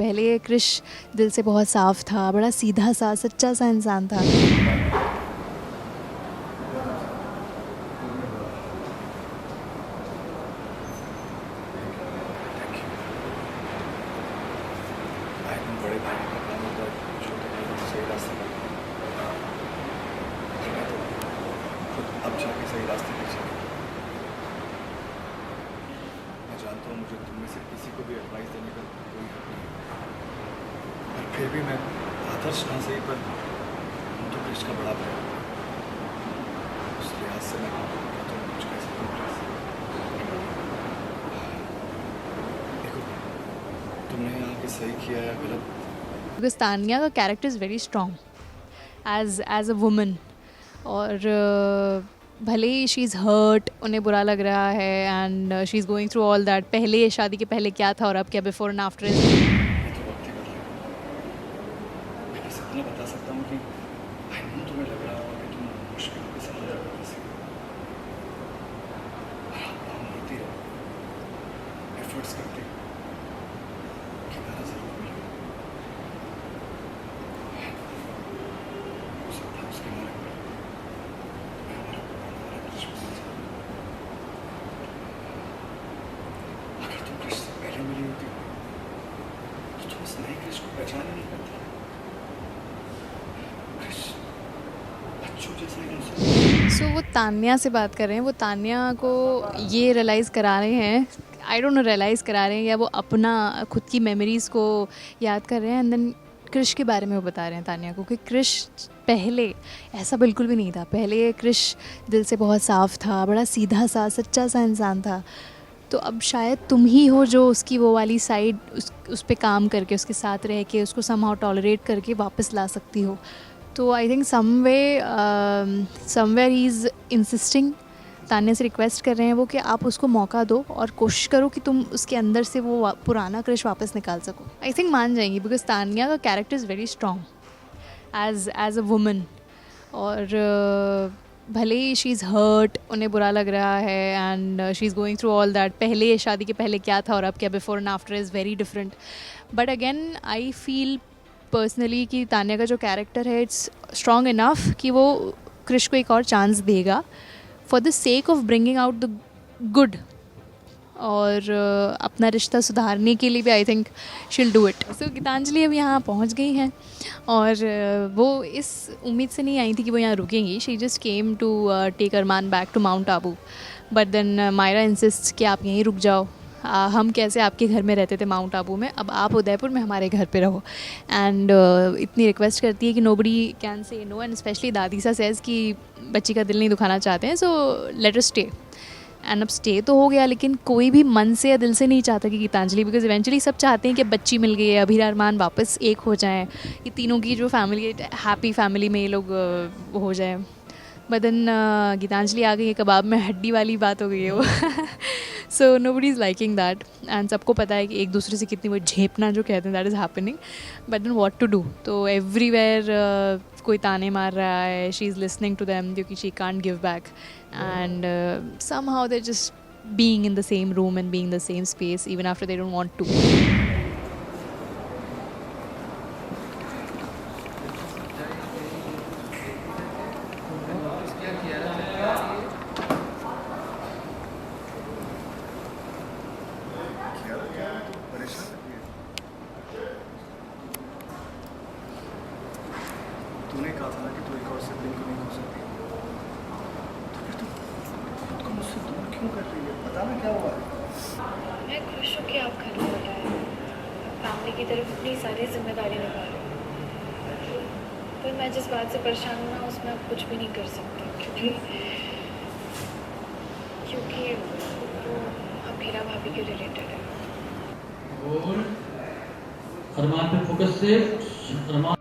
पहले क्रिश दिल से बहुत साफ था, बड़ा सीधा सा सच्चा सा इंसान था। बड़े भाई का काम होता है छोटे भाई को सही रास्ते पर मैं तो खुद अब जाके सही रास्ते पे चल। मैं जानता हूँ मुझे तुम में से किसी को भी एडवाइस देने का कोई हक नहीं है, पर फिर भी मैं आदर्श ना सही पर हम तो कृष्ण का बड़ा भाई उस लिहाज से मैं तो कुछ कह सकता हूँ। देखो तुमने यहाँ के सही किया या गलत, बिकॉज तानिया का character is very strong as a woman. और भले ही शी इज़ हर्ट, उन्हें बुरा लग रहा है and she is going through all that. पहले शादी के पहले क्या था और अब क्या, बिफोर एंड आफ्टर। ये तो वक्त ही बदलेगा। मैं बस इतना बता सकता हूँ कि आई नो तुम्हें लग रहा होगा कि तुम मुश्किलों के समुद्र में फंसे हो, और आप पाँव मारती रहो, एफर्ट्स करती रहो, किनारा जरूर मिलेगा। हो सकता है उसके किनारे पर तुम्हें हमारा कृष्ण मिल जाए। अगर तुम कृष्ण से पहले मिली होती तो तुम इस नए कृष्ण को पहचान ही नहीं पाती। कृष्ण बच्चों जैसा इंसान। सो वो तान्या से बात कर रहे हैं, वो तान्या को ये रियलाइज़ करा रहे हैं, आई डोंट नो रियलाइज़ करा रहे हैं या वो अपना खुद की मेमोरीज़ को याद कर रहे हैं। एंड देन क्रिश के बारे में वो बता रहे हैं तान्या को कि क्रिश पहले ऐसा बिल्कुल भी नहीं था। पहले क्रिश दिल से बहुत साफ था, बड़ा सीधा सा सच्चा सा इंसान था। तो अब शायद तुम ही हो जो उसकी वो वाली साइड उस पे काम करके, उसके साथ रह के, उसको समहाउ टॉलरेट करके वापस ला सकती हो। तो I think somewhere he is insisting, Tanya से रिक्वेस्ट कर रहे हैं वो कि आप उसको मौका दो और कोशिश करो कि तुम उसके अंदर से वो पुराना क्रिश वापस निकाल सको। आई थिंक मान जाएंगी, बिकॉज तान्या का character is very strong as a woman. और भले ही शी इज़ हर्ट, उन्हें बुरा लग रहा है and she is going through all that. पहले शादी के पहले क्या था और अब क्या, before and after is very different. But again I feel personally कि तान्या का जो कैरेक्टर है इट्स स्ट्रॉन्ग इनफ कि वो क्रिश को एक और चांस देगा for the sake of bringing out the good, और अपना रिश्ता सुधारने के लिए भी I think she'll do it. So Gitanjali अब यहाँ पहुँच गई हैं और वो इस उम्मीद से नहीं आई थी कि वो यहाँ रुकेंगी। She just came to take Armaan back to mount Abu, but then Myra insist कि आप यहीं रुक जाओ। हम कैसे आपके घर में रहते थे माउंट आबू में, अब आप उदयपुर में हमारे घर पे रहो। एंड इतनी रिक्वेस्ट करती है कि nobody can say no, and specially dadi sa says कि बच्ची का दिल नहीं दुखाना चाहते हैं, so let us stay. And अब स्टे तो हो गया, लेकिन कोई भी मन से या दिल से नहीं चाहता कि गीतांजलि, बिकॉज इवेंचुअली सब चाहते हैं कि बच्ची मिल गई है, अभी अरमान वापस एक हो जाएं, ये तीनों की जो फैमिली हैप्पी फैमिली में ये लोग हो जाए। बदन गीतांजलि आ गई है, कबाब में हड्डी वाली बात हो गई है वो। So nobody is liking that, and सबको पता है कि एक दूसरे से कितनी वो झेपना जो कहते हैं that is happening. But then what to do, तो एवरीवेयर कोई ताने मार रहा है, she is listening to them क्योंकि she can't give back, and somehow they're just being in the same room and being in the same space even after they don't want to. परेशान लग रही है। तूने कहा था ना कि तू एक और सिबलिंग को नहीं खो सकती, तो फिर तू खुद को मुझसे दूर क्यों कर रही है? पता ना क्या हुआ है। मैं खुश हूँ कि आप घर लौट आए, फैमिली की तरफ इतनी सारी जिम्मेदारी निभा रहे हो, पर मैं जिस बात से परेशान हूँ ना उसमें आप कुछ भी नहीं कर सकते, क्योंकि वो अमीरा भाभी के रिलेटेड है। और अरमान पे फोकस से अरमान